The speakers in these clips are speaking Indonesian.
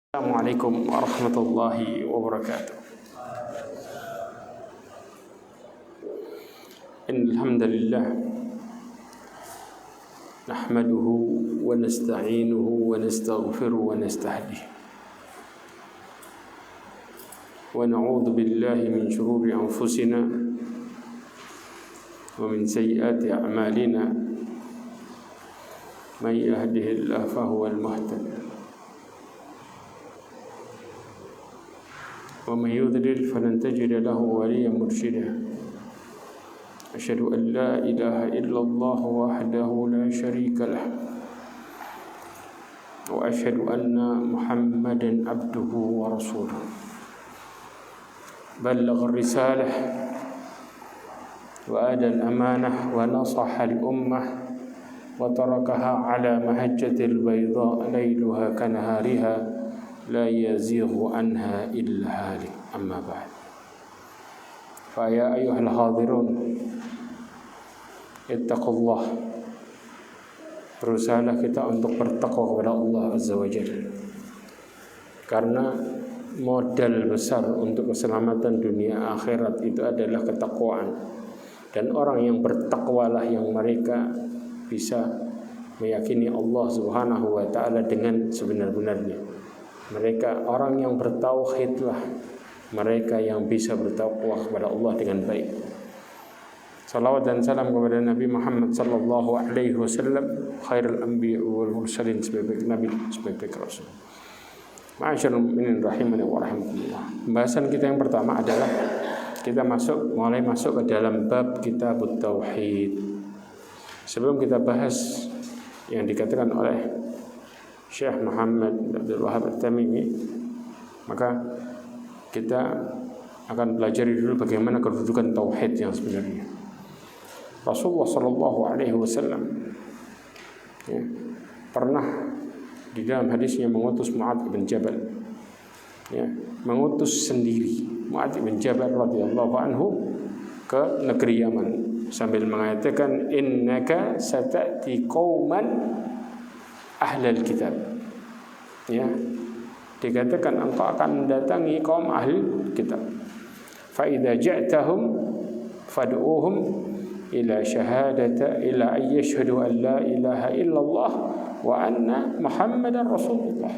Assalamualaikum warahmatullahi wabarakatuh. Alhamdulillah nahmaduhu wa nasta'inuhu wa nastaghfiruhu wa nastahdihi wa na'udzu billahi min shururi anfusina wa min sayyiati a'malina may yahdihillahu fahuwal muhtadi ومن يضلل فلن تجد له وليا مرشدا أشهد أن لا إله إلا الله وحده لا شريك له وأشهد أن محمدا عبده ورسوله بلغ الرسالة وأدى الأمانة ونصح الأمة وتركها على مهجة البيضاء ليلها كنهارها لا يزيغ عنها إلا هالك أما بعد فيا أيها الحاضرون اتقوا الله. Berusahalah kita untuk bertakwa kepada Allah Azza wa Jalla, karena modal besar untuk keselamatan dunia akhirat itu adalah ketakwaan, dan orang yang bertakwalah yang mereka bisa meyakini Allah Subhanahu wa taala dengan sebenar-benarnya. Mereka orang yang bertauhidlah mereka yang bisa bertakwa kepada Allah dengan baik. Salawat dan salam kepada Nabi Muhammad sallallahu alaihi wasallam, khairul anbiya wal mursalin, sebaik nabi, sebaik rasul. Ma'asyiral mu'minin rahimani wa rahimakumullah. Pembahasan kita yang pertama adalah kita mulai masuk ke dalam bab kitabut tauhid. Sebelum kita bahas yang dikatakan oleh Syekh Muhammad Abdul Wahab At-Tamimi, maka kita akan pelajari dulu bagaimana kedudukan tauhid yang sebenarnya. Rasulullah sallallahu alaihi wasallam pernah di dalam hadisnya mengutus Mu'adz bin Jabal, mengutus sendiri Mu'adz bin Jabal radhiyallahu anhu ke negeri Yaman sambil mengatakan innaka satati qauman ahlul kitab. Dikatakan engkau akan mendatangi kaum ahli kitab. Fa idza ja'tahum fad'uhum ila ayyashhadu an la ilaha illallah wa anna muhammadar rasulullah.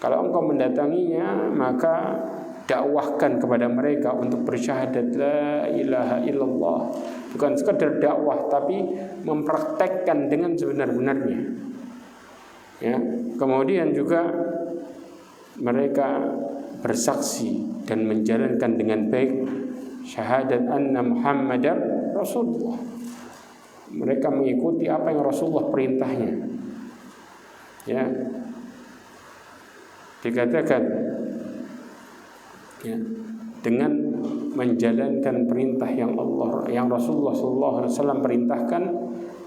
Kalau engkau mendatanginya, maka dakwahkan kepada mereka untuk bersyahadat la ilaha illallah. Bukan sekadar dakwah, tapi mempraktekkan dengan sebenar-benarnya. Kemudian juga mereka bersaksi dan menjalankan dengan baik syahadat anna muhammadar rasulullah. Mereka mengikuti apa yang Rasulullah perintahnya. Dikatakan dengan menjalankan perintah yang Rasulullah SAW perintahkan,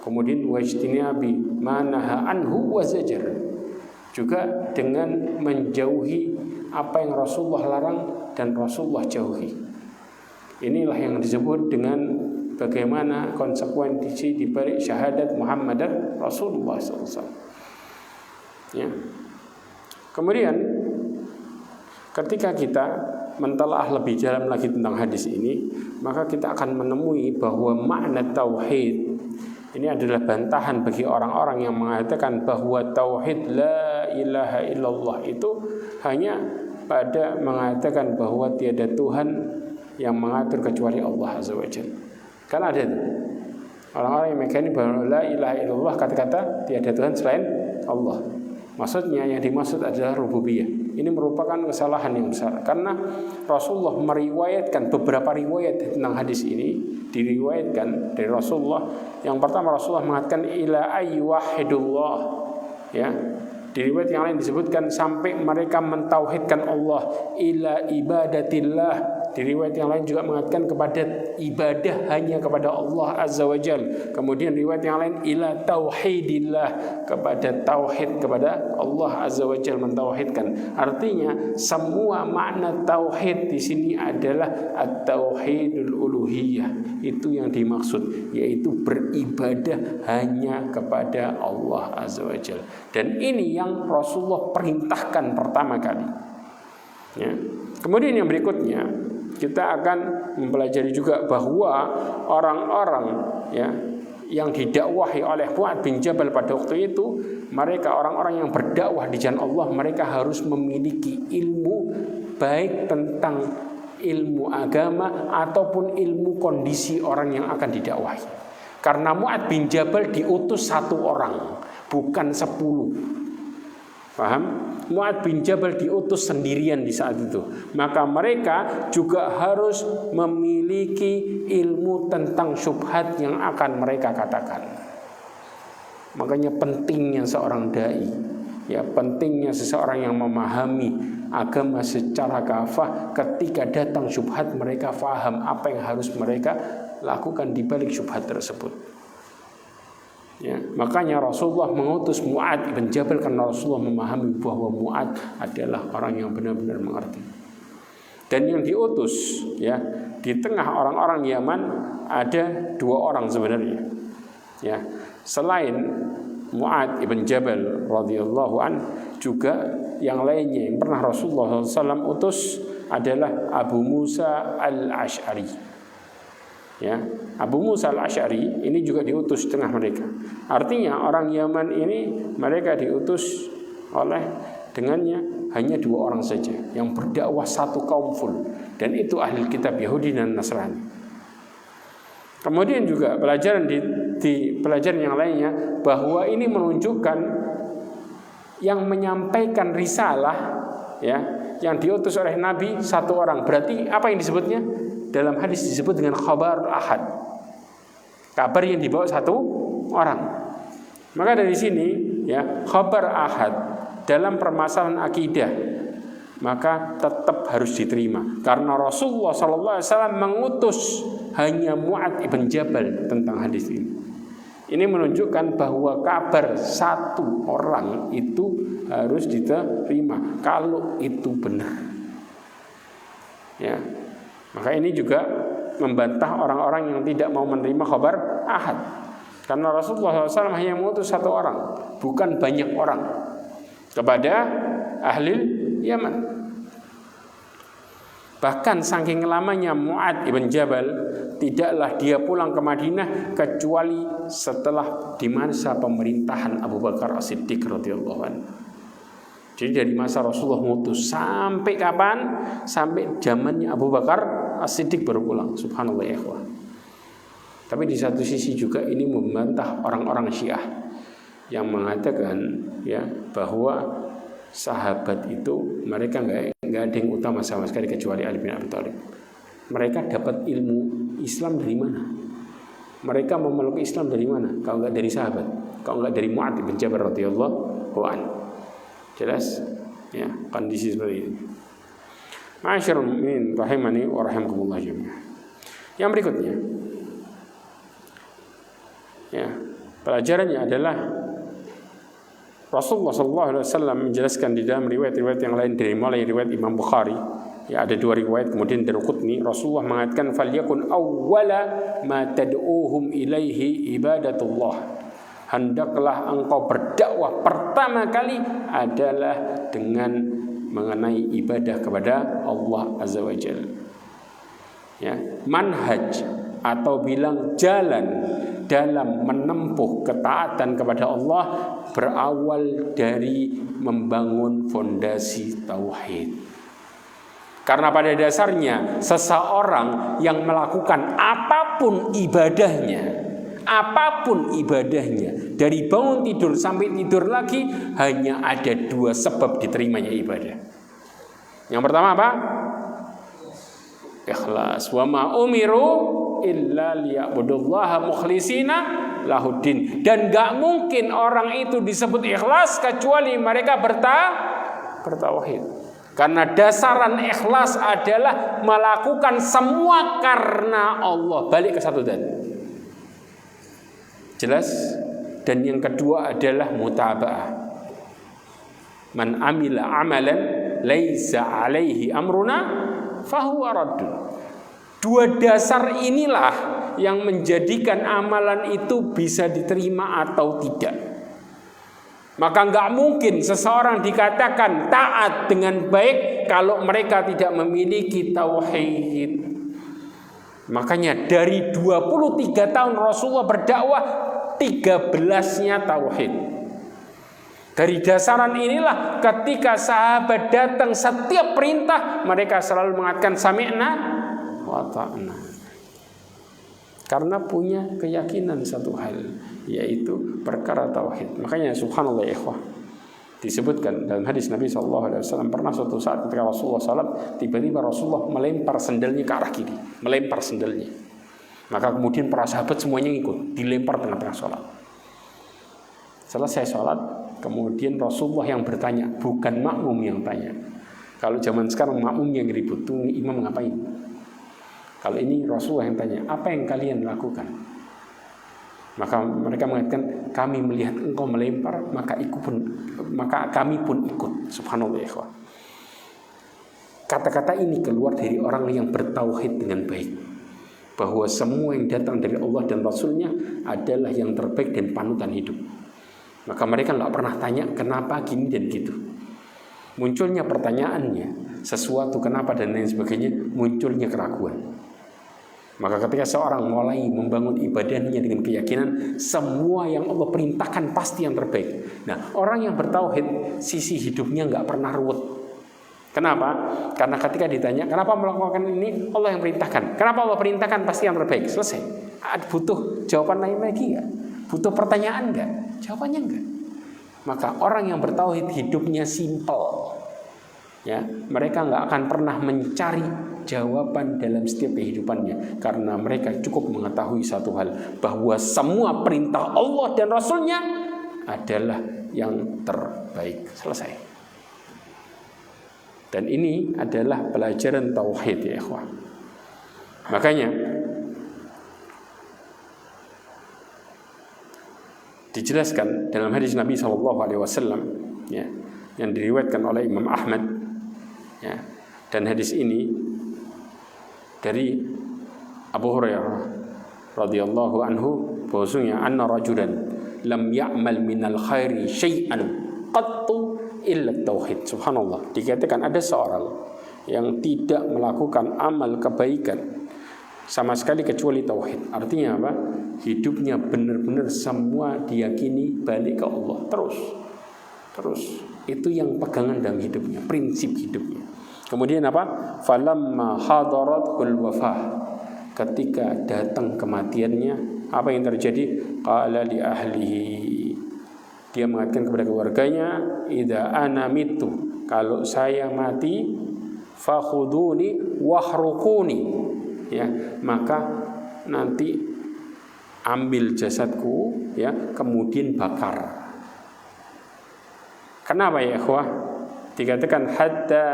kemudian wajtinabi manaha anhu wa zajar, juga dengan menjauhi apa yang Rasulullah larang dan Rasulullah jauhi. Inilah yang disebut dengan bagaimana konsekuensi di balik syahadat Muhammadar Rasulullah SAW. Kemudian ketika kita mentelaah lebih dalam lagi tentang hadis ini, maka kita akan menemui bahwa makna tauhid ini adalah bantahan bagi orang-orang yang mengatakan bahwa tauhid la ilaha illallah itu hanya pada mengatakan bahwa tiada Tuhan yang mengatur kecuali Allah Azza wa Jalla. Kan ada itu orang-orang yang meyakini bahwa la ilaha illallah, kata-kata tiada Tuhan selain Allah. Maksudnya yang dimaksud adalah rububiyah. Ini merupakan kesalahan yang besar, karena Rasulullah meriwayatkan beberapa riwayat tentang hadis ini, diriwayatkan dari Rasulullah. Yang pertama, Rasulullah mengatakan ila ayyuhidullah. Di riwayat yang lain disebutkan sampai mereka mentauhidkan Allah, ila ibadatillah. Di riwayat yang lain juga mengatakan kepada ibadah hanya kepada Allah Azza wa Jalla. Kemudian riwayat yang lain ila tauhidillah, kepada tauhid kepada Allah Azza wa Jalla, mentauhidkan. Artinya semua makna tauhid di sini adalah at-tauhidul uluhiyah. Itu yang dimaksud, yaitu beribadah hanya kepada Allah Azza wa Jalla. Dan ini yang Rasulullah perintahkan pertama kali. Ya. Kemudian yang berikutnya kita akan mempelajari juga bahwa orang-orang ya yang didakwahi oleh Mu'adz bin Jabal pada waktu itu, mereka orang-orang yang berdakwah di jalan Allah, mereka harus memiliki ilmu baik tentang ilmu agama ataupun ilmu kondisi orang yang akan didakwahi. Karena Mu'adz bin Jabal diutus 1 orang, bukan 10. Paham? Mu'adz bin Jabal diutus sendirian di saat itu. Maka mereka juga harus memiliki ilmu tentang syubhat yang akan mereka katakan. Makanya pentingnya seorang dai, ya pentingnya seseorang yang memahami agama secara kafah. Ketika datang syubhat, mereka faham apa yang harus mereka lakukan di balik syubhat tersebut. Ya, makanya Rasulullah mengutus Mu'adz bin Jabal karena Rasulullah memahami bahwa Mu'adz adalah orang yang benar-benar mengerti. Dan yang diutus ya di tengah orang-orang Yaman ada 2 orang sebenarnya. Ya, selain Mu'adz bin Jabal radhiyallahu an, juga yang lainnya yang pernah Rasulullah SAW utus adalah Abu Musa al-Asy'ari. Ya, Abu Musa al-Asy'ari ini juga diutus tengah mereka. Artinya orang Yaman ini mereka diutus oleh dengannya hanya 2 orang saja yang berdakwah 1 kaum full, dan itu ahli kitab Yahudi dan Nasrani. Kemudian juga pelajaran di pelajaran yang lainnya bahwa ini menunjukkan yang menyampaikan risalah ya yang diutus oleh Nabi 1 orang. Berarti apa yang disebutnya? Dalam hadis disebut dengan khabar ahad, kabar yang dibawa 1 orang. Maka dari sini ya khabar ahad dalam permasalahan akidah maka tetap harus diterima karena Rasulullah SAW mengutus hanya Mu'adz bin Jabal tentang hadis ini. Ini menunjukkan bahwa kabar 1 orang itu harus diterima kalau itu benar. Ya. Maka ini juga membantah orang-orang yang tidak mau menerima khabar ahad. Karena Rasulullah SAW hanya mengutus 1 orang, bukan banyak orang, kepada ahli Yaman. Bahkan saking lamanya Mu'adz bin Jabal, tidaklah dia pulang ke Madinah kecuali setelah di masa pemerintahan Abu Bakar As-Siddiq radhiyallahu anhu. Jadi dari masa Rasulullah mengutus sampai kapan? Sampai zamannya Abu Bakar As-Siddiq baru pulang. Subhanallah ya ikhwah. Tapi di satu sisi juga ini membantah orang-orang Syiah yang mengatakan ya bahwa sahabat itu mereka nggak ada yang utama sama sekali kecuali Ali bin Abi Thalib. Mereka dapat ilmu Islam dari mana? Mereka memeluk Islam dari mana? Kalau nggak dari sahabat, kalau nggak dari Mu'adz bin Jabal radhiyallahu anhu. Jelas ya kondisi seperti ini. Ma'asyiral mu'minin rahimani wa rahimakumullah jami'an. Yang berikutnya ya, pelajarannya adalah Rasulullah SAW menjelaskan di dalam riwayat-riwayat yang lain, dari mulai riwayat Imam Bukhari ya ada 2 riwayat, kemudian Daruqutni, Rasulullah mengatakan falyakun awwala ma tad'uuhum ilaihi ibadatullah. Hendaklah engkau berdakwah pertama kali adalah dengan mengenai ibadah kepada Allah Azza wa Jalla. Ya, manhaj atau bilang jalan dalam menempuh ketaatan kepada Allah berawal dari membangun fondasi tauhid. Karena pada dasarnya seseorang yang melakukan apapun ibadahnya dari bangun tidur sampai tidur lagi, hanya ada 2 sebab diterimanya ibadah. Yang pertama apa? Ikhlas. Wa ma umiru illa liya'budullaha mukhlishina lahuddin. Dan gak mungkin orang itu disebut ikhlas kecuali mereka bertauhid. Karena dasaran ikhlas adalah melakukan semua karena Allah, balik ke satu zat. Jelas? Dan yang kedua adalah mutaba'ah. Man amila amalan laisa alaihi amruna fahuwa raddun. 2 dasar inilah yang menjadikan amalan itu bisa diterima atau tidak. Maka nggak mungkin seseorang dikatakan taat dengan baik kalau mereka tidak memiliki tauhid. Makanya dari 23 tahun Rasulullah berdakwah, 13-nya tauhid. Dari dasaran inilah ketika sahabat datang setiap perintah mereka selalu mengatakan sami'na wa ta'na. Karena punya keyakinan satu hal, yaitu perkara tauhid. Makanya subhanallah ya ikhwah, disebutkan dalam hadis Nabi SAW, pernah suatu saat ketika Rasulullah SAW, tiba-tiba Rasulullah melempar sendalnya ke arah kiri, melempar sendalnya. Maka kemudian para sahabat semuanya ikut, dilempar tengah-tengah sholat. Selesai sholat, kemudian Rasulullah yang bertanya, bukan makmum yang tanya. Kalau zaman sekarang makmum yang ribut, tuh imam ngapain? Kalau ini Rasulullah yang tanya, apa yang kalian lakukan? Maka mereka mengatakan, kami melihat engkau melempar, maka kami pun ikut. Subhanallah ya ikhwah. Kata-kata ini keluar dari orang yang bertauhid dengan baik, bahwa semua yang datang dari Allah dan Rasulnya adalah yang terbaik dan panutan hidup. Maka mereka nggak pernah tanya kenapa gini dan gitu. Munculnya pertanyaannya, sesuatu kenapa dan lain sebagainya, munculnya keraguan. Maka ketika seorang mulai membangun ibadahnya dengan keyakinan semua yang Allah perintahkan pasti yang terbaik. Nah, orang yang bertauhid sisi hidupnya nggak pernah ruwet. Kenapa? Karena ketika ditanya kenapa melakukan ini, Allah yang perintahkan. Kenapa Allah perintahkan pasti yang terbaik. Selesai. Butuh jawaban lain lagi nggak? Butuh pertanyaan nggak? Jawabannya nggak. Maka orang yang bertauhid hidupnya simpel. Ya, mereka nggak akan pernah mencari jawaban dalam setiap kehidupannya, karena mereka cukup mengetahui satu hal, bahwa semua perintah Allah dan Rasulnya adalah yang terbaik. Selesai. Dan ini adalah pelajaran tauhid ya ikhwah. Makanya dijelaskan dalam hadis Nabi SAW ya, yang diriwayatkan oleh Imam Ahmad ya, dan hadis ini dari Abu Hurairah radhiyallahu anhu, bahwasanya anna rajulan lam ya'mal minal khairi syai'an qattu illa tauhid. Subhanallah, dikatakan ada seorang yang tidak melakukan amal kebaikan sama sekali kecuali tauhid. Artinya apa? Hidupnya benar-benar semua diyakini balik ke Allah terus. Itu yang pegangan dalam hidupnya, prinsip hidupnya. Kemudian apa? Falamma hadaratul wafah, ketika datang kematiannya, apa yang terjadi? Qala li ahlihi, dia mengatakan kepada keluarganya, idza ana mitu, kalau saya mati, fakhuduni wahruquni, ya, maka nanti ambil jasadku ya, kemudian bakar. Kenapa ya ikhwah? Dikatakan hatta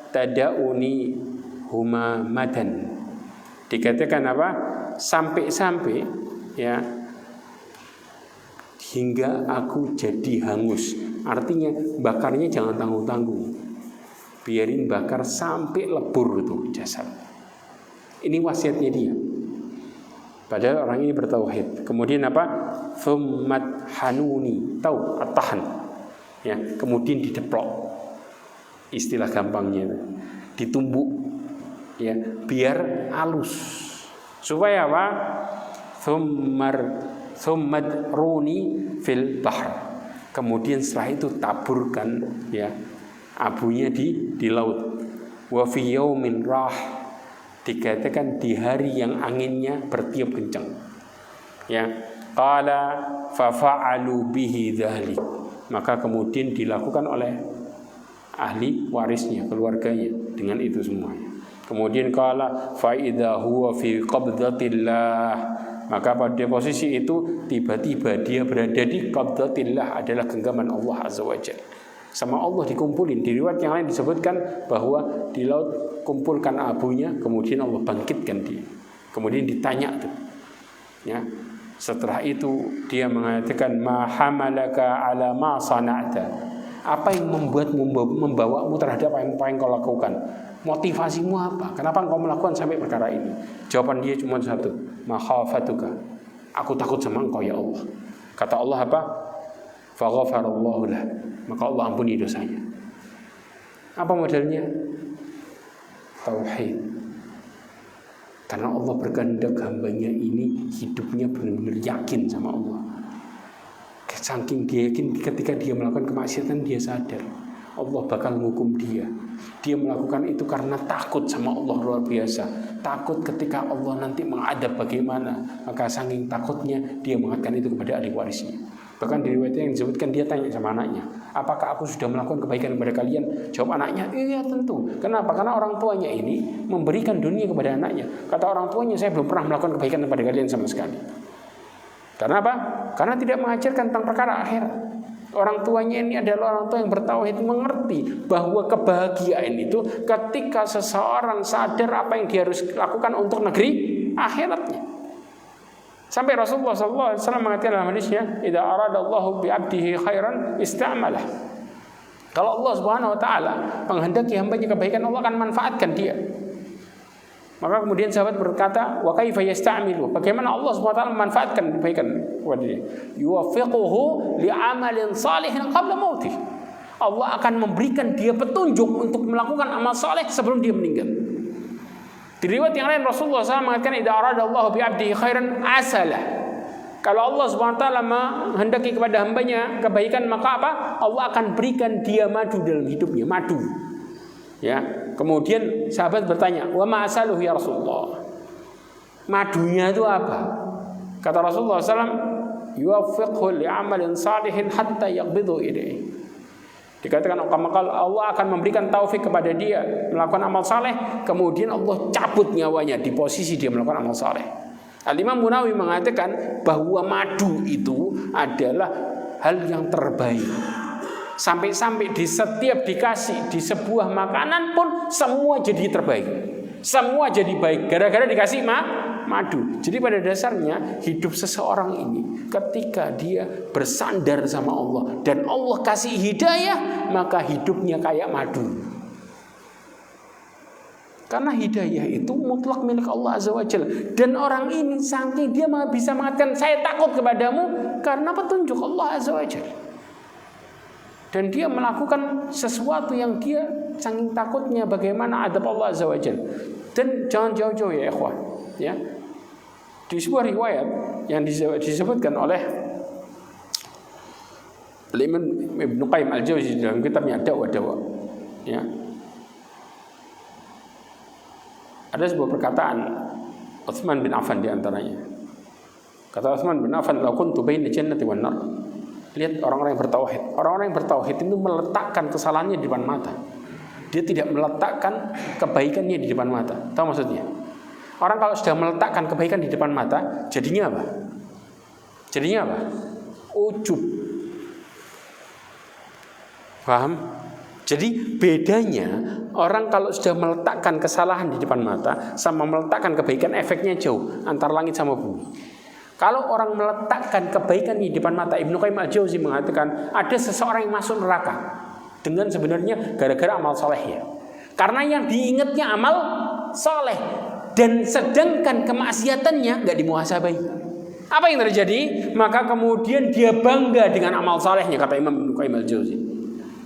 tadauni humamadan. Dikatakan apa? Sampai ya, hingga aku jadi hangus. Artinya bakarnya jangan tanggung-tanggung. Biarin bakar sampai lebur itu jasad. Ini wasiatnya dia. Padahal orang ini bertauhid. Kemudian apa? Thummat hanuni, tahu at-tahan. Ya, kemudian dideplok, istilah gampangnya itu, ditumbuk, ya, biar halus, supaya apa? Thummat runi fil bahr. Kemudian setelah itu taburkan ya abunya di laut. Wa fi yaumin rah, dikatakan di hari yang anginnya bertiup kencang. Ya, qala fa fa'alu bihi dzalik. Maka kemudian dilakukan oleh ahli warisnya, keluarganya dengan itu semuanya. Kemudian qala fa idza huwa fi qabdatillah, maka pada posisi itu tiba-tiba dia berada di qabdatillah, adalah genggaman Allah Azza wa Jalla. Sama Allah dikumpulin. Di riwayat yang lain disebutkan bahwa di laut kumpulkan abunya, kemudian Allah bangkitkan dia. Kemudian ditanya tuh, ya. Setelah itu dia mengatakan, ma hamalaka ala ma sana'ta, apa yang membawamu terhadap apa yang kau lakukan? Motivasimu apa? Kenapa engkau melakukan sampai perkara ini? Jawaban dia cuma satu, ma khafatuka, aku takut sama engkau ya Allah. Kata Allah apa? Faghafarallahu lah, maka Allah ampuni dosanya. Apa modelnya? Tauhid. Karena Allah berkehendak hambanya ini hidupnya benar-benar yakin sama Allah. Saking dia yakin, ketika dia melakukan kemaksiatan dia sadar Allah bakal menghukum dia. Dia melakukan itu karena takut sama Allah luar biasa. Takut ketika Allah nanti mengadab bagaimana. Maka saking takutnya dia mengatakan itu kepada ahli warisnya. Bahkan di riwayat yang disebutkan dia tanya sama anaknya, apakah aku sudah melakukan kebaikan kepada kalian? Jawab anaknya, iya tentu. Kenapa? Karena orang tuanya ini memberikan dunia kepada anaknya. Kata orang tuanya, saya belum pernah melakukan kebaikan kepada kalian sama sekali. Karena apa? Karena tidak mengajarkan tentang perkara akhirat. Orang tuanya ini adalah orang tua yang bertauhid, mengerti bahwa kebahagiaan itu ketika seseorang sadar apa yang dia harus lakukan untuk negeri akhiratnya. Sampai Rasulullah SAW mengatakan dalam hadisnya, "Idza aradallahu bi 'abdihi khairan ista'malah." Kalau Allah Subhanahu wa taala menghendaki hambanya kebaikan, Allah akan manfaatkan dia. Maka kemudian sahabat berkata, "Wa kaifa yasta'milu?" Bagaimana Allah Subhanahu wa taala memanfaatkan kebaikan kepada dia? "Yuwaffiquhu li'amalin salihin qabla mautih." Allah akan memberikan dia petunjuk untuk melakukan amal saleh sebelum dia meninggal. Di riwayat yang lain Rasulullah SAW mengatakan, "Idza aradallahu bi 'abdihi khairan asalah." Kalau Allah Subhanahu wa taala menghendaki kepada hambanya kebaikan, maka apa? Allah akan berikan dia madu dalam hidupnya, madu. Ya. Kemudian sahabat bertanya, "Wa ma asaluhu ya Rasulullah?" Madunya itu apa? Kata Rasulullah SAW, "Yuwaffiqhu li'amalin salihin hatta yaqbidu ilayhi." Dikatakan Allah akan memberikan taufik kepada dia melakukan amal saleh, kemudian Allah cabut nyawanya di posisi dia melakukan amal saleh. Al-Imam Munawi mengatakan bahwa madu itu adalah hal yang terbaik. Sampai-sampai di setiap dikasih di sebuah makanan pun semua jadi terbaik. Semua jadi baik gara-gara dikasih madu. Jadi pada dasarnya hidup seseorang ini ketika dia bersandar sama Allah dan Allah kasih hidayah, maka hidupnya kayak madu. Karena hidayah itu mutlak milik Allah Azza wa Jalla. Dan orang ini saking dia bisa mengatakan, "Saya takut kepadamu," karena petunjuk Allah Azza wa Jalla. Dan dia melakukan sesuatu yang dia saking takutnya bagaimana adab Allah Azza wa Jalla. Dan jangan jauh-jauh ya ikhwan, ya. Di sebuah riwayat yang disebutkan oleh Imam Ibnu Qayyim Al-Jauzi dalam kitabnya Dawa-Dawa, ya. Ada sebuah perkataan Utsman bin Affan di antaranya. Kata Utsman bin Affan, "Lau kuntu baina jannati wan nar." Lihat orang-orang yang bertauhid. Orang-orang yang bertauhid itu meletakkan kesalahannya di depan mata. Dia tidak meletakkan kebaikannya di depan mata. Tahu maksudnya? Orang kalau sudah meletakkan kebaikan di depan mata, jadinya apa? Jadinya apa? Ujub. Paham? Jadi bedanya orang kalau sudah meletakkan kesalahan di depan mata sama meletakkan kebaikan, efeknya jauh antara langit sama bumi. Kalau orang meletakkan kebaikan di depan mata, Ibnu Qayyim Al-Jauzi mengatakan ada seseorang yang masuk neraka dengan sebenarnya gara-gara amal solehnya. Karena yang diingatnya amal soleh, dan sedangkan kemaksiatannya nggak dimuhasabai. Apa yang terjadi? Maka kemudian dia bangga dengan amal salehnya, kata Imam Ibnu Qayyim Al-Jauzi.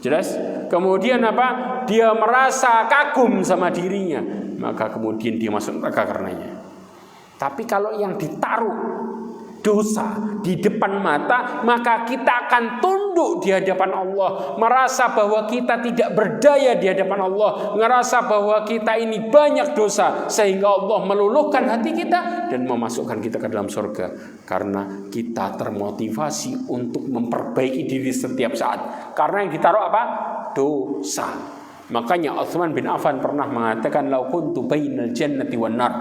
Jelas? Kemudian apa? Dia merasa kagum sama dirinya, maka kemudian dia masuk neraka karenanya. Tapi kalau yang ditaruh dosa di depan mata, maka kita akan tunduk di hadapan Allah, merasa bahwa kita tidak berdaya di hadapan Allah, merasa bahwa kita ini banyak dosa, sehingga Allah meluluhkan hati kita dan memasukkan kita ke dalam surga, karena kita termotivasi untuk memperbaiki diri setiap saat. Karena yang ditaruh apa? Dosa. Makanya Utsman bin Affan pernah mengatakan, "Lau kuntu bainal jannati wan nar."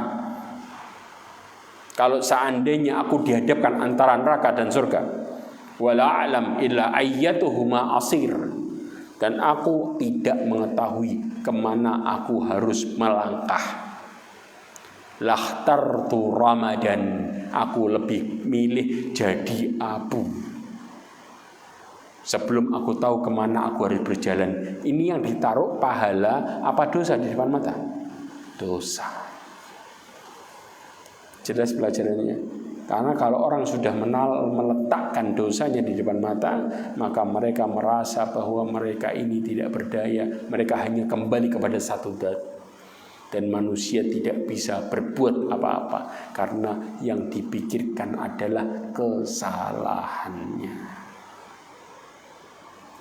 Kalau seandainya aku dihadapkan antara neraka dan surga, wala a'lam illa ayyatuhuma asir, dan aku tidak mengetahui kemana aku harus melangkah, lakhtartu Ramadan, aku lebih milih jadi abu sebelum aku tahu kemana aku harus berjalan. Ini yang ditaruh pahala apa dosa di depan mata? Dosa. Jelas pelajarannya. Karena kalau orang sudah meletakkan dosanya di depan mata, maka mereka merasa bahwa mereka ini tidak berdaya. Mereka hanya kembali kepada satu zat. Dan manusia tidak bisa berbuat apa-apa karena yang dipikirkan adalah kesalahannya.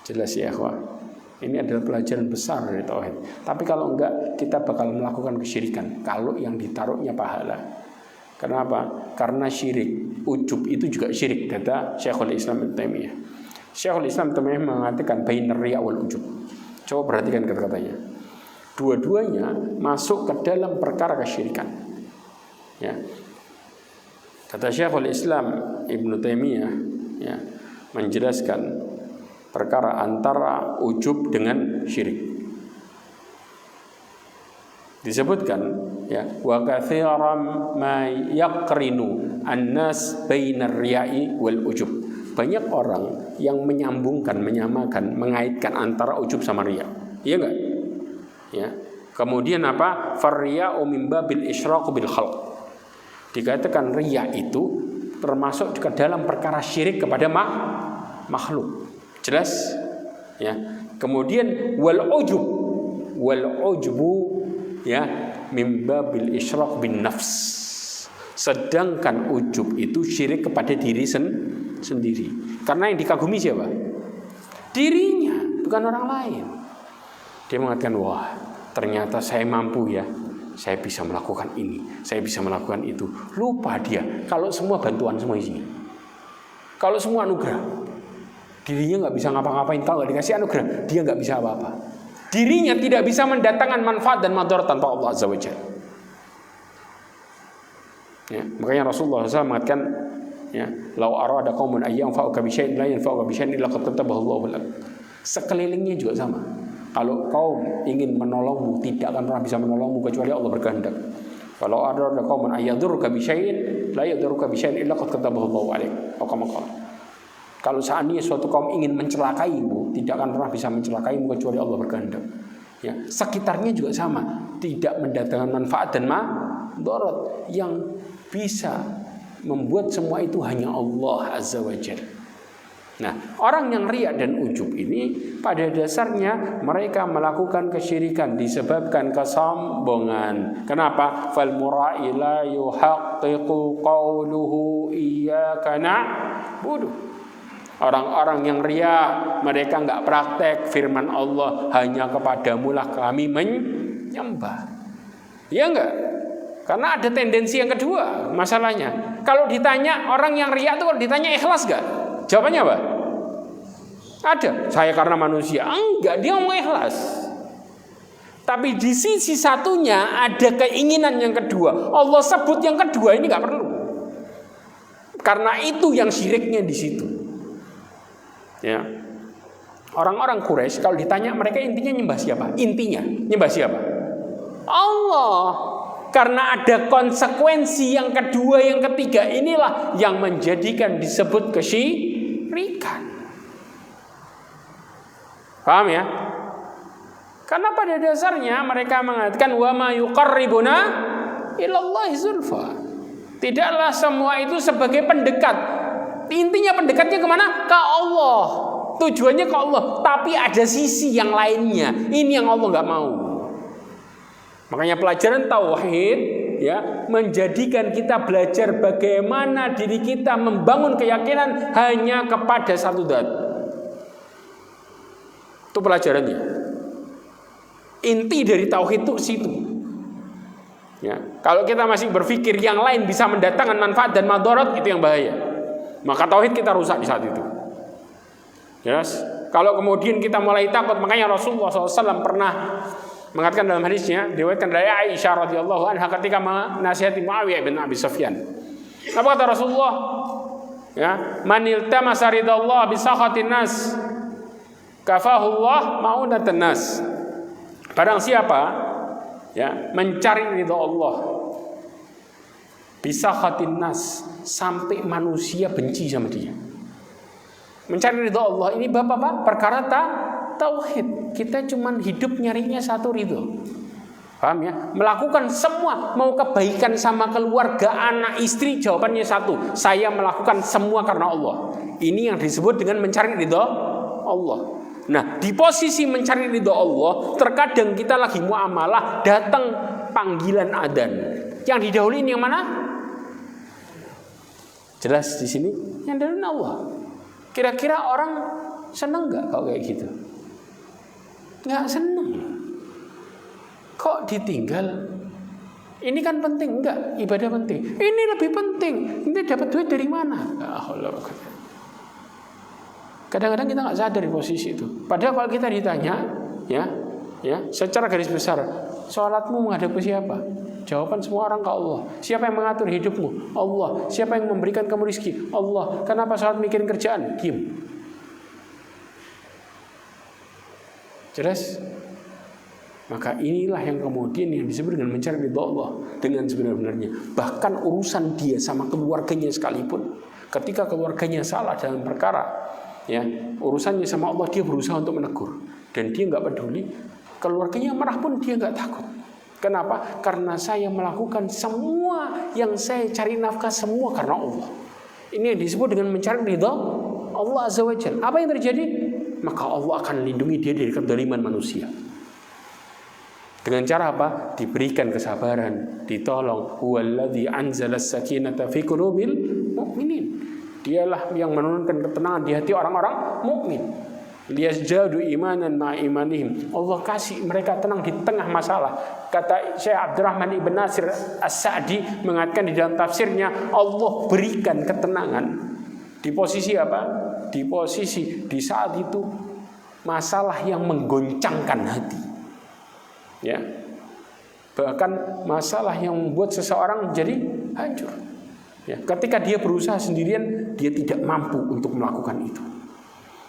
Jelas ya ikhwah? Ini adalah pelajaran besar dari tauhid. Tapi kalau enggak, kita bakal melakukan kesyirikan kalau yang ditaruhnya pahala. Kenapa? Karena syirik, ujub itu juga syirik, kata Syekhul Islam Ibnu Taimiyah. Syekhul Islam Ibnu Taimiyah mengatakan bainar riya wal ujub. Coba perhatikan kata-katanya. Dua-duanya masuk ke dalam perkara kesyirikan. Ya. Kata Syekhul Islam Ibnu Taimiyah, ya, menjelaskan perkara antara ujub dengan syirik. Disebutkan, ya, wa katsiran ma yaqrinu an-nas bainar riya'i wal ujub. Banyak orang yang menyambungkan, menyamakan, mengaitkan antara ujub sama riya. Iya enggak? Ya. Kemudian apa? Farriya'u min babil isyraq bil khalq. Dikatakan riya itu termasuk ke dalam perkara syirik kepada makhluk. Jelas? Ya. Kemudian wal ujubu ya min babil isyraq bin nafs. Sedangkan ujub itu syirik kepada diri sendiri. Karena yang dikagumi siapa? Dirinya, bukan orang lain. Dia mengatakan, wah ternyata saya mampu ya, saya bisa melakukan ini, saya bisa melakukan itu. Lupa dia kalau semua bantuan semua isinya, kalau semua anugerah, dirinya nggak bisa ngapa-ngapain. Kalau nggak dikasih anugerah, dia nggak bisa apa-apa. Dirinya tidak bisa mendatangkan manfaat dan madarat tanpa Allah Azza wa Jalla. Ya, makanya Rasulullah SAW mengatakan, ya, lau arada qaumun ayyam fa'uka bi syai'in la yanfa'uka bi syai'in illa qad katabahu Allahu lak. Sekelilingnya juga sama. Kalau kaum ingin menolongmu, tidak akan pernah bisa menolongmu kecuali Allah berkehendak. Kalau ada kaum ayyadurruka bi syai'in la yadurruka bi syai'in illa qad katabahu Allahu alaik. Kalau seandainya suatu kaum ingin mencelakaimu, tidak akan pernah bisa mencelakaimu kecuali Allah berkehendak. Ya, sekitarnya juga sama, tidak mendatangkan manfaat dan madarat. Yang bisa membuat semua itu hanya Allah Azza wa Jalla. Nah, orang yang riya dan ujub ini pada dasarnya mereka melakukan kesyirikan disebabkan kesombongan. Kenapa? Fal mura'i la yuhaqqiqu qawluhu iyyaka na'budu. Orang-orang yang riya, mereka enggak praktek firman Allah, hanya kepadamu lah kami menyembah. Ya enggak? Karena ada tendensi yang kedua masalahnya. Kalau ditanya orang yang riya itu kalau ditanya ikhlas enggak? Jawabannya apa? Ada. Saya karena manusia. Enggak, dia mau ikhlas. Tapi di sisi satunya ada keinginan yang kedua. Allah sebut yang kedua ini enggak perlu. Karena itu yang syiriknya di situ. Ya. Orang-orang Quraisy kalau ditanya mereka intinya nyembah siapa? Intinya nyembah siapa? Allah. Karena ada konsekuensi yang kedua, yang ketiga, inilah yang menjadikan disebut kesyirikan. Paham ya? Karena pada dasarnya mereka mengatakan wa ma yuqarribuna ilallahi zulfa. Tidaklah semua itu sebagai pendekat. Intinya pendekatnya kemana? Ke Allah. Tujuannya ke Allah. Tapi ada sisi yang lainnya. Ini yang Allah nggak mau. Makanya pelajaran tauhid ya menjadikan kita belajar bagaimana diri kita membangun keyakinan hanya kepada satu zat. Itu pelajarannya. Inti dari tauhid itu situ. Ya, kalau kita masih berpikir yang lain bisa mendatangkan manfaat dan madarat, itu yang bahaya. Maka tauhid kita rusak di saat itu. Yes. Kalau kemudian kita mulai takut, makanya Rasulullah SAW pernah mengatakan dalam hadisnya, diriwayatkan dari Aisyah radhiyallahu anha ketika menasihati Muawiyah bin Abi Sufyan. Apa kata Rasulullah? Ya, man iltamasa ridallah bi sakhatin nas kafahullah ma'unatan nas. Barang siapa ya mencari ridha Allah bi sakhatin nas sampai manusia benci sama dia. Mencari ridha Allah ini Bapak perkara tauhid. Kita cuman hidup nyarinya satu ridho. Paham ya? Melakukan semua, mau kebaikan sama keluarga, anak, istri, jawabannya satu, saya melakukan semua karena Allah. Ini yang disebut dengan mencari ridho Allah. Nah, di posisi mencari ridho Allah, terkadang kita lagi muamalah, datang panggilan adzan. Yang didahului yang mana? Jelas di sini yang dari Allah. Kira-kira orang senang nggak kalau kayak gitu? Nggak senang. Kok ditinggal? Ini kan penting, enggak? Ibadah penting. Ini lebih penting. Ini dapat duit dari mana? Kadang-kadang kita nggak sadar di posisi itu. Padahal kalau kita ditanya, ya, secara garis besar, sholatmu menghadap ke siapa? Jawaban semua orang ke Allah. Siapa yang mengatur hidupmu? Allah. Siapa yang memberikan kamu rezeki? Allah. Kenapa sholat mikirin kerjaan? Diam. Jelas? Maka inilah yang kemudian yang disebut dengan mencari ridha Allah dengan sebenar-benarnya. Bahkan urusan dia sama keluarganya sekalipun, ketika keluarganya salah dalam perkara, ya, urusannya sama Allah, dia berusaha untuk menegur dan dia nggak peduli. Keluarganya marah pun dia nggak takut. Kenapa? Karena saya melakukan semua yang saya cari nafkah semua karena Allah. Ini yang disebut dengan mencari ridha Allah Azza wa Jalla. Apa yang terjadi? Maka Allah akan lindungi dia dari kezaliman manusia. Dengan cara apa? Diberikan kesabaran, ditolong. Huwallazi anzalas sakinata fi qulubil mu'minin. Dialah yang menurunkan ketenangan di hati orang-orang mukmin. Liyazdadu imanan ma'a imanihim. Allah kasih mereka tenang di tengah masalah. Kata Syekh Abdurrahman Ibn Nasir As-Sa'di mengatakan di dalam tafsirnya, Allah berikan ketenangan di posisi apa? Di posisi di saat itu masalah yang menggoncangkan hati. Ya, bahkan masalah yang membuat seseorang jadi hancur. Ya, ketika dia berusaha sendirian, dia tidak mampu untuk melakukan itu.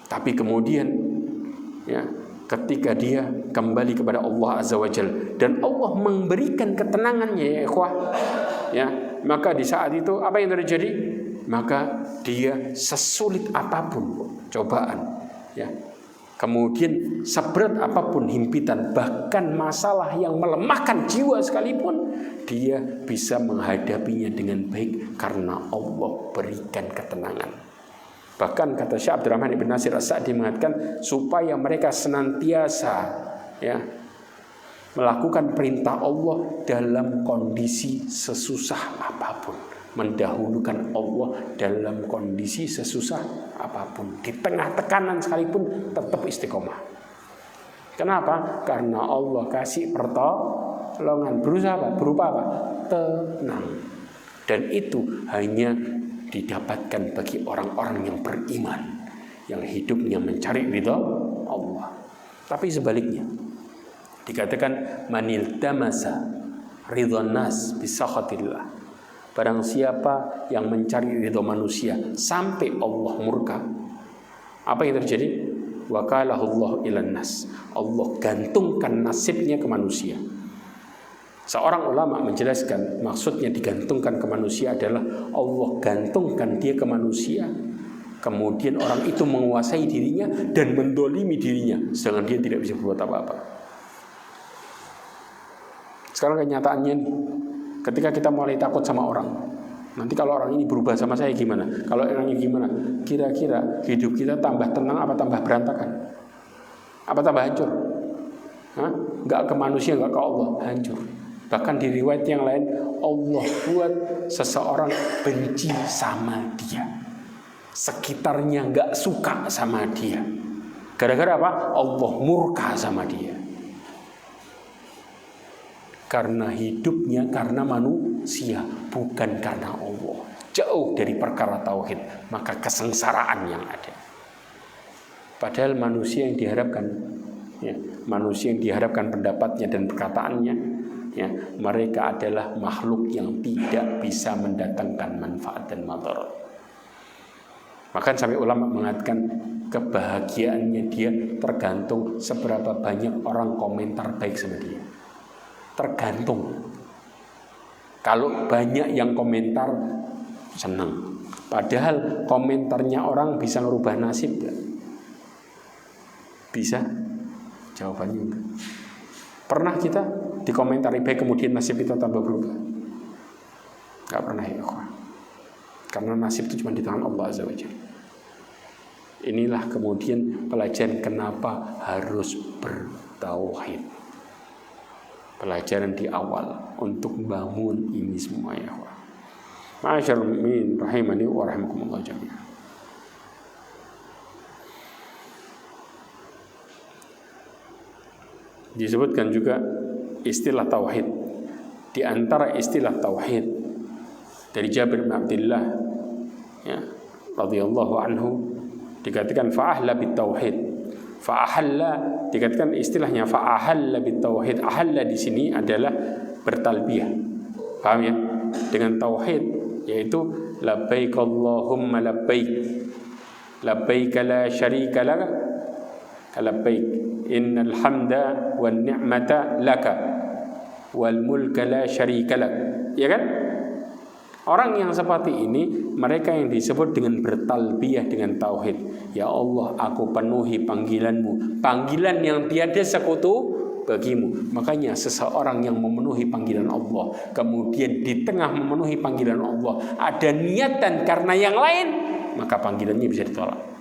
Tapi kemudian, ya, ketika dia kembali kepada Allah Azza wa Jalla dan Allah memberikan ketenangannya, ya ikhwah, ya, maka di saat itu apa yang terjadi? Maka dia sesulit apapun cobaan, ya. Kemudian seberat apapun himpitan, bahkan masalah yang melemahkan jiwa sekalipun, dia bisa menghadapinya dengan baik karena Allah berikan ketenangan. Bahkan kata Syekh Abdurrahman Ibn Nasir As-Sa'di mengatakan supaya mereka senantiasa, ya, melakukan perintah Allah dalam kondisi sesusah apapun. Mendahulukan Allah dalam kondisi sesusah apapun. Di tengah tekanan sekalipun tetap istiqomah. Kenapa? Karena Allah kasih pertolongan. Berupa apa? Tenang. Dan itu hanya didapatkan bagi orang-orang yang beriman, yang hidupnya mencari ridha Allah. Tapi sebaliknya, dikatakan manil tamasa ridhan nas bisakhatillah. Barang siapa yang mencari ridho manusia sampai Allah murka, apa yang terjadi? Wakalahullah ilan nas. Allah gantungkan nasibnya ke manusia. Seorang ulama menjelaskan maksudnya digantungkan ke manusia adalah Allah gantungkan dia ke manusia. Kemudian orang itu menguasai dirinya dan mendolimi dirinya, sedangkan dia tidak bisa berbuat apa-apa. Sekarang kenyataannya nih, ketika kita mulai takut sama orang, nanti kalau orang ini berubah sama saya gimana? Kalau orang ini gimana? Kira-kira hidup kita tambah tenang apa tambah berantakan? Apa tambah hancur? Enggak ke manusia, enggak ke Allah, hancur. Bahkan di riwayat yang lain, Allah buat seseorang benci sama dia, sekitarnya enggak suka sama dia. Gara-gara apa? Allah murka sama dia. Karena hidupnya karena manusia, bukan karena Allah. Jauh dari perkara tauhid, maka kesengsaraan yang ada. Padahal manusia yang diharapkan, ya, manusia yang diharapkan pendapatnya dan perkataannya, ya, mereka adalah makhluk yang tidak bisa mendatangkan manfaat dan madarat. Bahkan sampai ulama mengatakan kebahagiaannya dia tergantung seberapa banyak orang komentar baik sama dia. Tergantung. Kalau banyak yang komentar, senang. Padahal komentarnya orang bisa merubah nasib gak? Bisa? Jawabannya enggak. Pernah kita dikomentari baik kemudian nasib kita tambah berubah? Gak pernah ya ikhwan. Karena nasib itu cuma di tangan Allah Azza wa Jalla. Inilah kemudian pelajaran kenapa harus bertauhid. Pelajaran di awal untuk bangun ini semua ya ikhwan. Ma'asyarul mu'minin rahimani wa rahimakumullah jami'an. Disebutkan juga istilah tauhid. Di antara istilah tauhid dari Jabir bin Abdullah ya, radhiyallahu anhu dikatakan fa'ahla bitauhid. Fa'ahalla dikatakan istilahnya fa'ahalla bitauhid. Ahalla di sini adalah bertalbiyah. Paham ya? Dengan tauhid yaitu labbaik Allahumma labbaik. Labbaik la syarika laka labbaik. Innal hamda wan ni'mata laka wal mulka la syarika lak. Ya kan? Orang yang seperti ini mereka yang disebut dengan bertalbiyah dengan tauhid. Ya Allah, aku penuhi panggilanmu, panggilan yang tiada sekutu bagimu. Makanya seseorang yang memenuhi panggilan Allah, kemudian di tengah memenuhi panggilan Allah ada niatan karena yang lain, maka panggilannya bisa ditolak.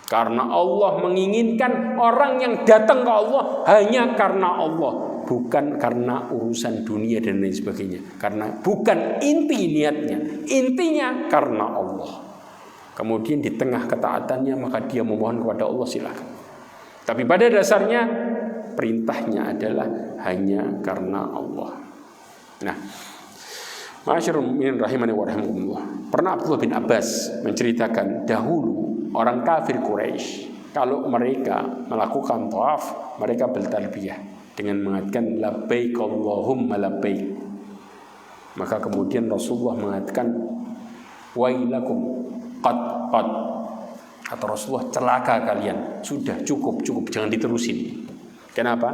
Karena Allah menginginkan orang yang datang ke Allah hanya karena Allah, bukan karena urusan dunia dan lain sebagainya. Karena bukan inti niatnya, intinya karena Allah. Kemudian di tengah ketaatannya maka dia memohon kepada Allah, silakan. Tapi pada dasarnya perintahnya adalah hanya karena Allah. Nah, ma'asyarul mu'minin rahimani wa rahimakumullah. Pernah Abdullah bin Abbas menceritakan dahulu orang kafir Quraisy kalau mereka melakukan tawaf, mereka bertalbiyah dengan mengatakan labbaik Allahumma labbaik. Maka kemudian Rasulullah mengatakan wailakum qad. Kata Rasulullah, celaka kalian, sudah cukup, jangan diterusin. Kenapa?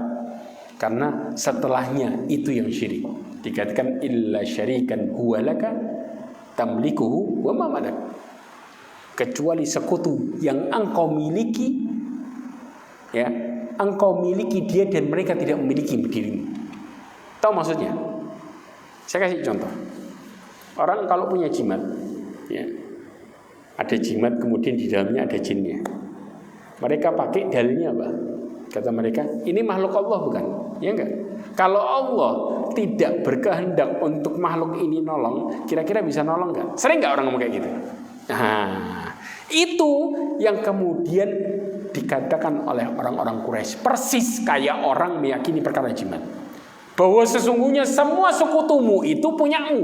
Karena setelahnya itu yang syirik. Dikatakan illa syarikan huwa laka tamlikuhu wa ma malak. Kecuali sekutu yang engkau miliki, ya, engkau miliki dia dan mereka tidak memiliki dirimu. Tahu maksudnya? Saya kasih contoh. Orang kalau punya jimat, ya, ada jimat kemudian di dalamnya ada jinnya. Mereka pakai dalilnya apa? Kata mereka, ini makhluk Allah bukan? Ya enggak? Kalau Allah tidak berkehendak untuk makhluk ini nolong, kira-kira bisa nolong enggak? Sering enggak orang ngomong kayak gitu? Nah, itu yang kemudian dikatakan oleh orang-orang Quraisy, persis kayak orang meyakini perkara jimat, bahwa sesungguhnya semua sekutumu itu punyamu,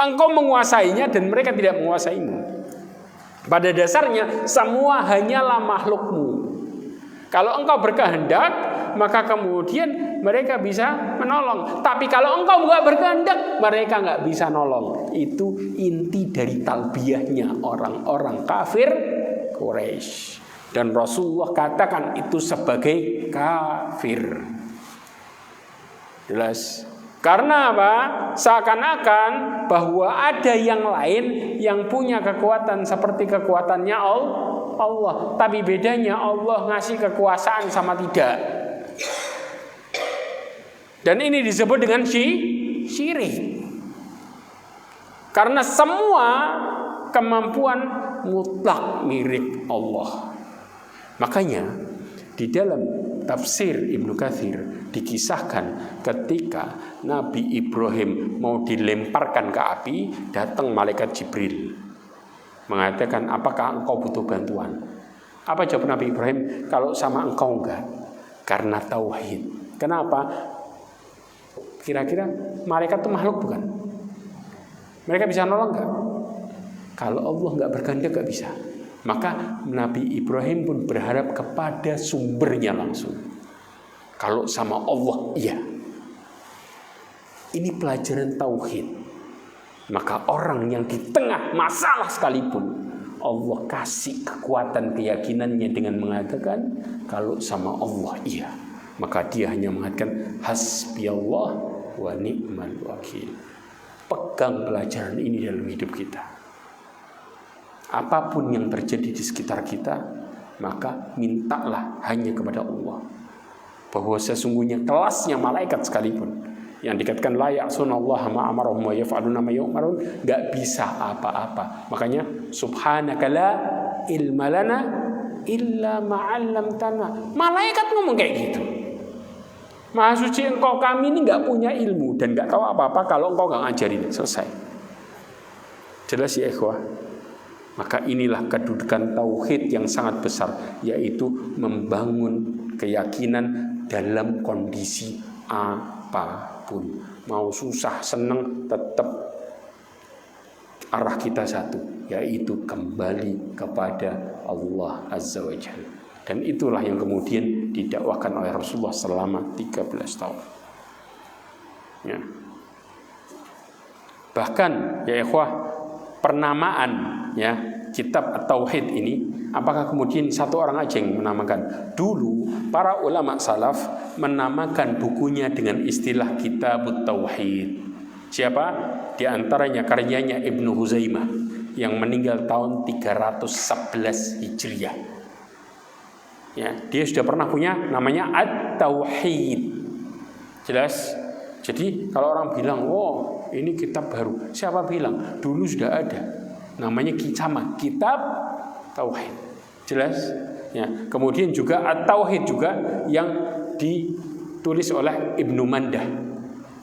engkau menguasainya dan mereka tidak menguasaimu. Pada dasarnya semua hanyalah makhlukmu. Kalau engkau berkehendak, maka kemudian mereka bisa menolong. Tapi kalau engkau nggak berkehendak, mereka nggak bisa nolong. Itu inti dari talbiyahnya orang-orang kafir Quraisy. Dan Rasulullah katakan itu sebagai kafir. Jelas? Karena apa? Seakan-akan bahwa ada yang lain yang punya kekuatan seperti kekuatannya Allah. Tapi bedanya Allah ngasih kekuasaan sama tidak. Dan ini disebut dengan syirik. Karena semua kemampuan mutlak milik Allah. Makanya di dalam tafsir Ibnu Katsir dikisahkan ketika Nabi Ibrahim mau dilemparkan ke api, datang malaikat Jibril mengatakan, apakah engkau butuh bantuan? Apa jawab Nabi Ibrahim? Kalau sama engkau enggak. Karena tauhid. Kenapa? Kira-kira malaikat itu makhluk bukan? Mereka bisa nolong enggak? Kalau Allah enggak berkehendak enggak bisa. Maka Nabi Ibrahim pun berharap kepada sumbernya langsung. Kalau sama Allah, iya. Ini pelajaran tauhid. Maka orang yang di tengah masalah sekalipun, Allah kasih kekuatan keyakinannya dengan mengatakan, kalau sama Allah, iya. Maka dia hanya mengatakan, hasbiyallah wa ni'mal wakil. Pegang pelajaran ini dalam hidup kita. Apapun yang terjadi di sekitar kita, maka mintalah hanya kepada Allah. bahwa sesungguhnya kelasnya malaikat sekalipun yang dikatakan la ya'sunallaha ma amarahum wa yaf'aluna ma yu'marun, enggak bisa apa-apa. Makanya subhanaka la ilma lana illa ma 'allamtana. Malaikat ngomong kayak gitu. Maha suci engkau, kami ini enggak punya ilmu dan enggak tahu apa-apa kalau engkau enggak ngajarin. Selesai. Jelas ya ikhwah. Maka inilah kedudukan tauhid yang sangat besar, yaitu membangun keyakinan dalam kondisi apapun. Mau susah senang tetap arah kita satu, yaitu kembali kepada Allah Azza wa Jalla. Dan itulah yang kemudian didakwakan oleh Rasulullah selama 13 tahun. Ya. Bahkan ya ikhwah, pernamaan ya kitab At-Tauhid ini, apakah kemudian satu orang aja yang menamakan? Dulu para ulama salaf menamakan bukunya dengan istilah Kitabut Tauhid. Siapa? Di antaranya karyanya Ibnu Huzaimah yang meninggal tahun 311 Hijriah. Ya, dia sudah pernah punya namanya At-Tauhid. Jelas? Jadi kalau orang bilang, "Oh, ini kitab baru." Siapa bilang? Dulu sudah ada. Namanya Kitab Tauhid. Jelas? Ya. Kemudian juga At-Tauhid juga yang ditulis oleh Ibnu Mandah.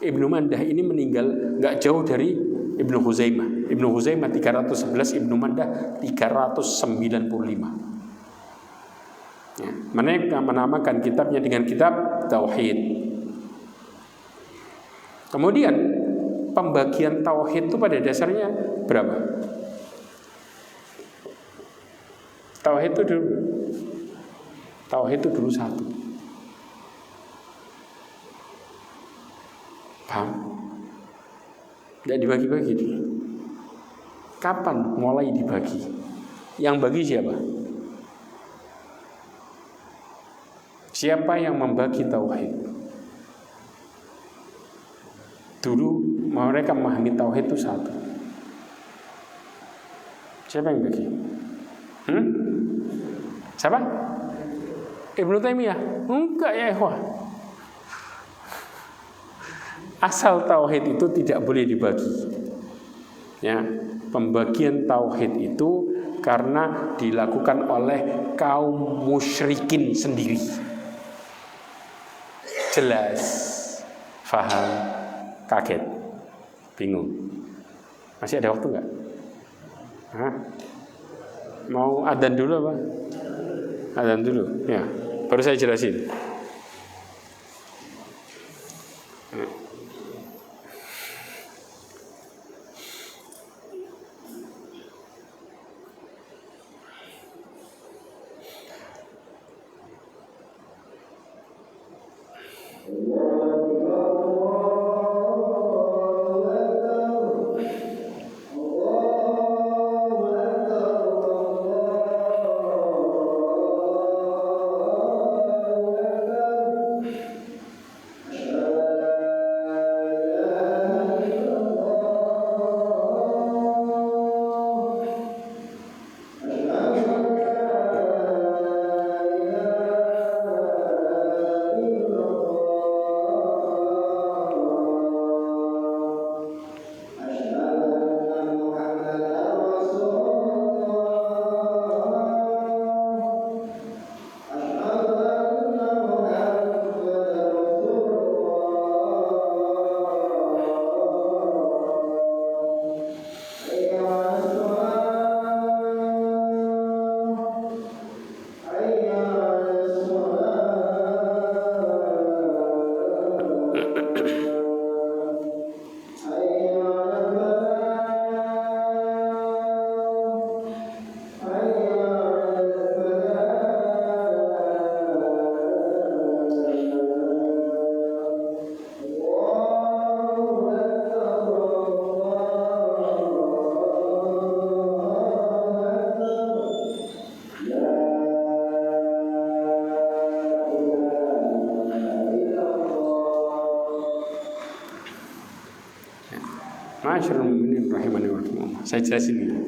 Ibnu Mandah ini meninggal enggak jauh dari Ibnu Huzaimah. Ibnu Huzaimah 311, Ibnu Mandah 395. Ya. Mereka menamakan kitabnya dengan Kitab Tauhid. Kemudian pembagian tauhid itu pada dasarnya berapa? Tauhid itu dulu satu. Paham? Tidak dibagi-bagi. Kapan mulai dibagi? Yang bagi siapa? Siapa yang membagi tauhid? Dulu mereka memahami tauhid itu satu. Siapa yang bagi? Siapa? Ibnu Taimiyah? Enggak ya ikhwah. Asal tauhid itu tidak boleh dibagi. Ya, pembagian tauhid itu karena dilakukan oleh kaum musyrikin sendiri. Jelas? Faham? Kaget? Bingung? Masih ada waktu enggak? Hah? Mau adzan dulu apa? Adzan dulu, ya. Baru saya jelasin. Ma'asyiral mu'minin rahimani wa rahimakumullah. Saya jelasin ini.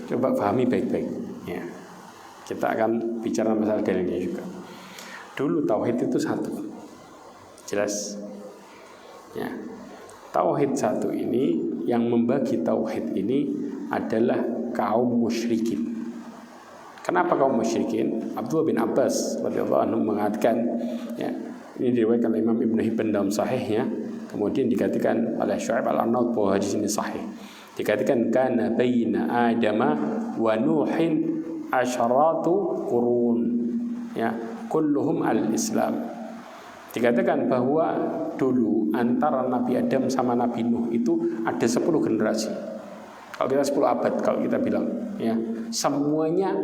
Coba pahami baik-baik ya. Kita akan bicara masalah dalilnya juga. Dulu tauhid itu satu. Jelas? Ya. Tauhid satu ini, yang membagi tauhid ini adalah kaum musyrikin. Kenapa kaum musyrikin? Abdullah bin Abbas radhiyallahu anhu mengatakan, ya, ini diriwayatkan oleh Imam Ibnu Hibban dalam sahihnya, kemudian dikatakan oleh Syu'aib al-Arnaud bahwa hadis ini sahih. Dikatakan kana baina Adama wa Nuhin asyaratu qurun, ya, kulluhum al-Islam. Dikatakan bahwa dulu antara Nabi Adam sama Nabi Nuh itu ada 10 generasi. Kalau kita 10 abad, kalau kita bilang, ya, semuanya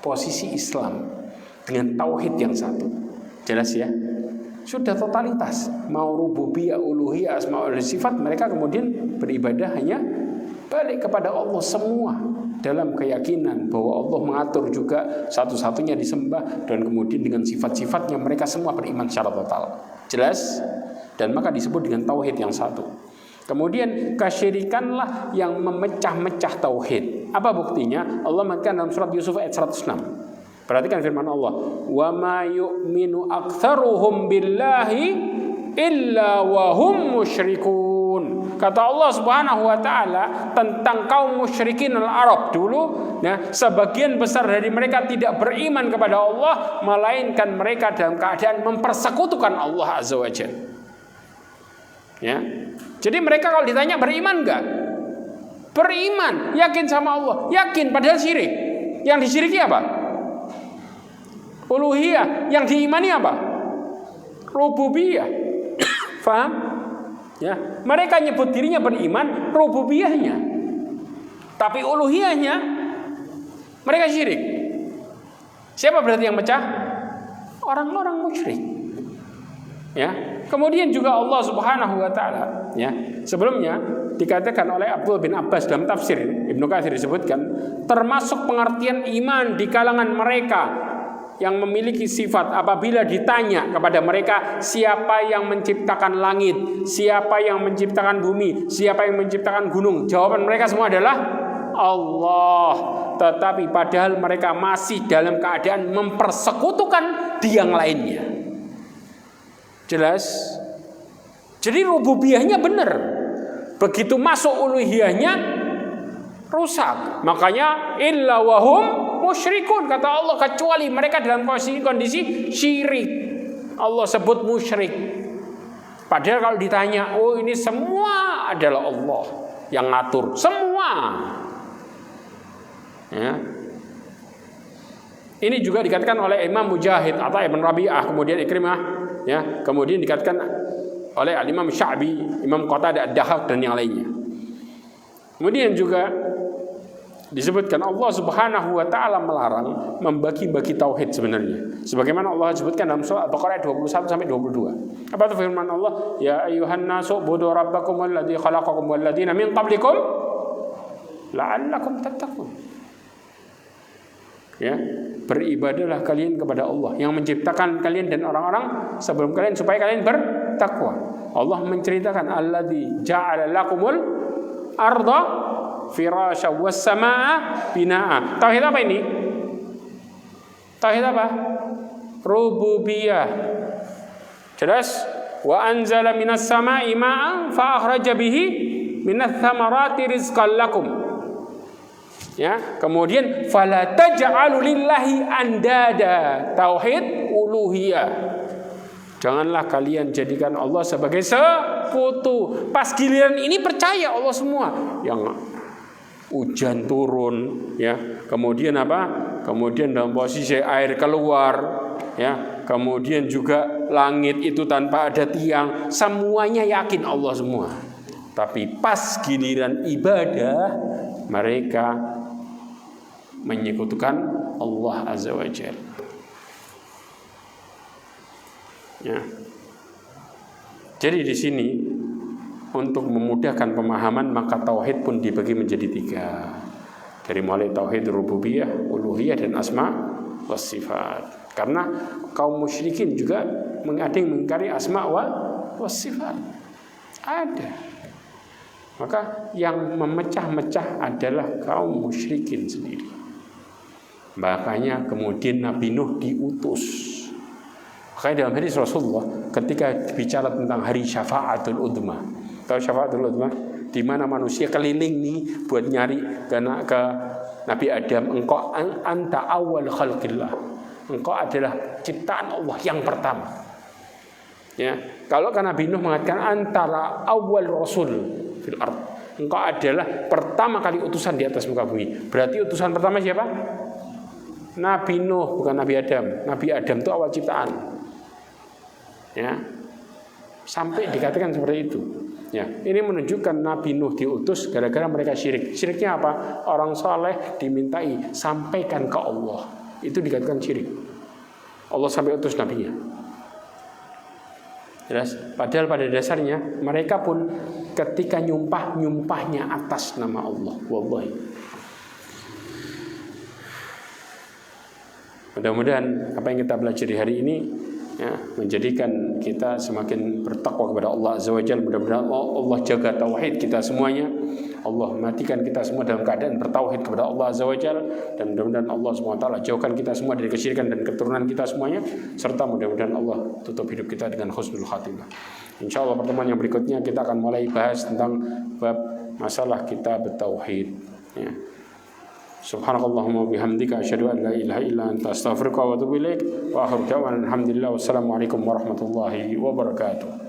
posisi Islam dengan tauhid yang satu. Jelas ya? Sudah totalitas, mau rububiyah, uluhiyah, asma wa sifat, mereka kemudian beribadah hanya balik kepada Allah semua, dalam keyakinan bahwa Allah mengatur juga satu-satunya disembah, dan kemudian dengan sifat-sifatnya mereka semua beriman secara total. Jelas? Dan maka disebut dengan tauhid yang satu. Kemudian kesyirikanlah yang memecah-mecah tauhid. Apa buktinya? Allah mengatakan dalam surat Yusuf ayat 106. Perhatikan firman Allah, "Wa ma yu'minu aktsaruhum billahi illa wa hum musyrikun." Kata Allah Subhanahu wa taala tentang kaum musyrikin al-Arab dulu, ya, sebagian besar dari mereka tidak beriman kepada Allah, melainkan mereka dalam keadaan mempersekutukan Allah Azza wa Jalla. Ya. Jadi mereka kalau ditanya beriman enggak? Beriman, yakin sama Allah, yakin padahal syirik. Yang disyiriki apa? Uluhiyah. Yang diimani apa? Rububiyah. Faham? Ya, mereka nyebut dirinya beriman, rububiyahnya, tapi uluhiyahnya mereka syirik. Siapa berarti yang pecah? Orang-orang musyrik. Ya, kemudian juga Allah Subhanahu wa taala, ya, sebelumnya dikatakan oleh Abdullah bin Abbas dalam tafsir Ibnu Katsir disebutkan termasuk pengertian iman di kalangan mereka yang memiliki sifat apabila ditanya kepada mereka siapa yang menciptakan langit, siapa yang menciptakan bumi, siapa yang menciptakan gunung, jawaban mereka semua adalah Allah. Tetapi padahal mereka masih dalam keadaan mempersekutukan di yang lainnya. Jelas? Jadi rububiyahnya benar, begitu masuk uluhiyahnya rusak. Makanya illa wahum musyrikun, kata Allah, kecuali mereka dalam kondisi syirik. Allah sebut musyrik. Padahal kalau ditanya, oh ini semua adalah Allah yang ngatur, semua. Ya. Ini juga dikatakan oleh Imam Mujahid atau Ibn Rabi'ah, kemudian Ikrimah, ya, kemudian dikatakan oleh Imam Sya'bi, Imam Qatadah Ad-Dahhak dan yang lainnya. Kemudian juga disebutkan Allah Subhanahu wa taala melarang membagi-bagi tauhid sebenarnya. Sebagaimana Allah sebutkan dalam surah Al-Baqarah 21 sampai 22. Apa itu firman Allah? Ya ayyuhan nasu budu rabbakumul ladzi khalaqakum wal ladzina min qablikum la'allakum tattaqun. Ya, beribadahlah kalian kepada Allah yang menciptakan kalian dan orang-orang sebelum kalian supaya kalian bertakwa. Allah menceritakan alladzi ja'ala lakumul arda firasya was samaa binaa. Tauhid apa ini? Tauhid apa? Rububiyah. Jelas? Wa anzala minas samaa'i ma'an fa akhraja bihi minats thamarati rizqan lakum. Ya, kemudian fala taj'alu lillahi andada. Tauhid uluhiyah. Janganlah kalian jadikan Allah sebagai sekutu. Pas giliran ini percaya Allah semua. Yang hujan turun, ya, kemudian apa? Kemudian dalam posisi air keluar, ya, kemudian juga langit itu tanpa ada tiang, semuanya yakin Allah semua. Tapi pas giliran ibadah mereka menyekutukan Allah Azza wa Jalla. Ya. Jadi di sini untuk memudahkan pemahaman maka tauhid pun dibagi menjadi 3. Dari mulai tauhid rububiyah, uluhiyah dan asma was sifat. Karena kaum musyrikin juga ada yang mengingkari asma was sifat. Ada. Maka yang memecah-mecah adalah kaum musyrikin sendiri. Makanya kemudian Nabi Nuh diutus Makanya dalam hadis Rasulullah ketika bicara tentang hari syafaatul udma, tahu syafaatul udma, di mana manusia keliling nih buat nyari ke Nabi Adam, engkau anta awal khalqillah, engkau adalah ciptaan Allah yang pertama. Ya, kalau kan Nabi Nuh mengatakan antara awal rasul fil ard, engkau adalah pertama kali utusan di atas muka bumi. Berarti utusan pertama siapa? Nabi Nuh, bukan Nabi Adam. Nabi Adam itu awal ciptaan. Ya, sampai dikatakan seperti itu. Ya, ini menunjukkan Nabi Nuh diutus gara-gara mereka syirik. Syiriknya apa? Orang soleh dimintai sampaikan ke Allah. Itu dikatakan syirik. Allah sampai utus nabinya. Jelas. Padahal pada dasarnya mereka pun ketika nyumpahnya atas nama Allah. Wallahi. Mudah-mudahan apa yang kita pelajari hari ini ya, menjadikan kita semakin bertakwa kepada Allah Azza wa Jalla. Mudah-mudahan Allah jaga tauhid kita semuanya. Allah matikan kita semua dalam keadaan bertauhid kepada Allah Azza wa Jalla, dan mudah-mudahan Allah SWT jauhkan kita semua dari kesyirikan dan keturunan kita semuanya, serta mudah-mudahan Allah tutup hidup kita dengan husnul khatimah. Insyaallah pertemuan yang berikutnya kita akan mulai bahas tentang bab masalah kita bertauhid ya. Subhanakallahumma bihamdika asyhadu an la ilaha illa anta astaghfiruka wa atubu ilaik wa akhiru da'wana alhamdulillah wassalamu alaikum warahmatullahi wabarakatuh.